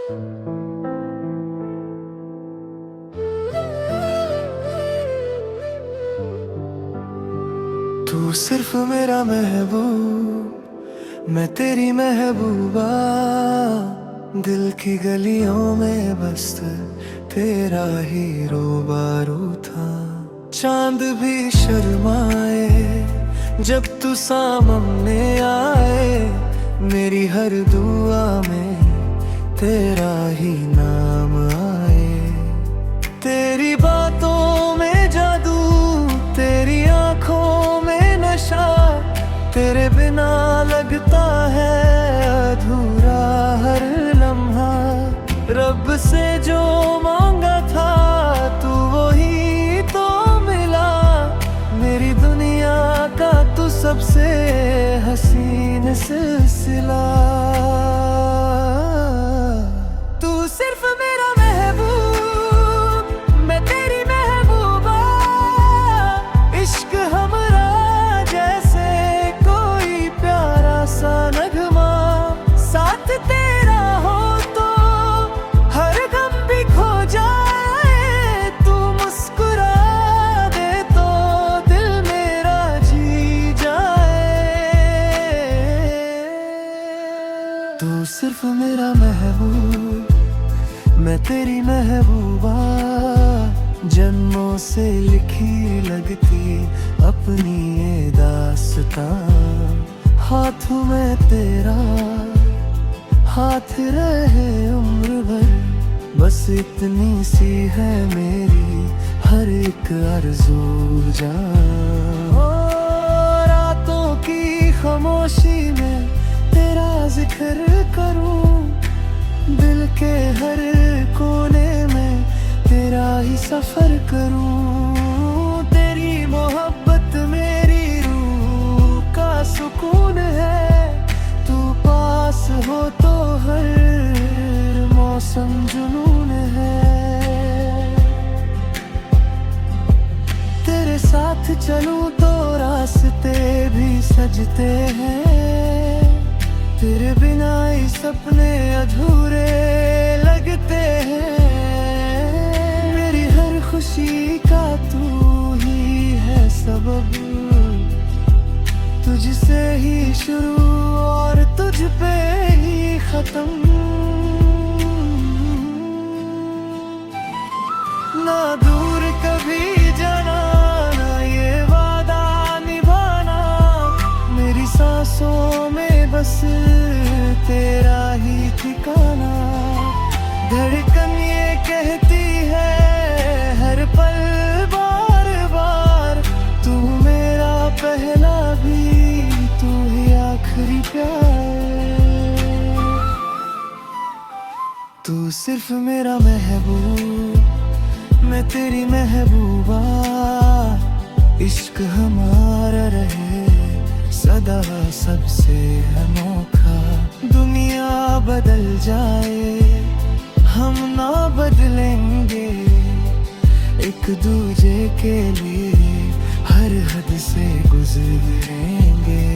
तू सिर्फ मेरा महबूब, मैं तेरी महबूबा। दिल की गलियों में बस तेरा ही रूबरू था। चांद भी शर्माए जब तू सामने आए। मेरी हर दुआ में तेरा ही नाम आए। तेरी बातों में जादू, तेरी आंखों में नशा। तेरे बिना लगता है अधूरा हर लम्हा। रब से जो मांगा था तू वही तो मिला। मेरी दुनिया का तू सबसे हसीन सिलसिला। तू सिर्फ मेरा महबूब, मैं तेरी महबूबा। इश्क हमरा जैसे कोई प्यारा सा नगमा। साथ तेरा हो तो हर गम भी खो जाए। तू मुस्कुरा दे तो दिल मेरा जी जाए। तू सिर्फ मेरा महबूब, मैं तेरी महबूबा। जन्मों से लिखी लगती अपनी ये दास्तां। हाथों में तेरा हाथ रहे उम्र भर। बस इतनी सी है मेरी हर एक आरज़ू जान। ओ रातों की खामोशी में तेरा जिक्र करूं। दिल के हर कोने में तेरा ही सफर करूं। तेरी मोहब्बत मेरी रूह का सुकून है। तू पास हो तो हर मौसम जुनून है। तेरे साथ चलूं तो रास्ते भी सजते हैं। तेरे बिना ही सपने अधूरे लगते हैं। मेरी हर खुशी का तू ही है सबब। तुझसे ही शुरू और तुझ पे ही खत्म। ना दूर कभी जाना, ना ये वादा निभाना। मेरी सांसों में बस तेरा ही ठिकाना। धड़कन ये कहती है हर पल बार बार। तू मेरा पहला भी, तू ही आखिरी प्यार। तू सिर्फ मेरा महबूब, मैं तेरी महबूबा। इश्क हमारा रहे सदा सबसे अनोखा। दुनिया बदल जाए हम ना बदलेंगे। एक दूजे के लिए हर हद से गुजरेंगे।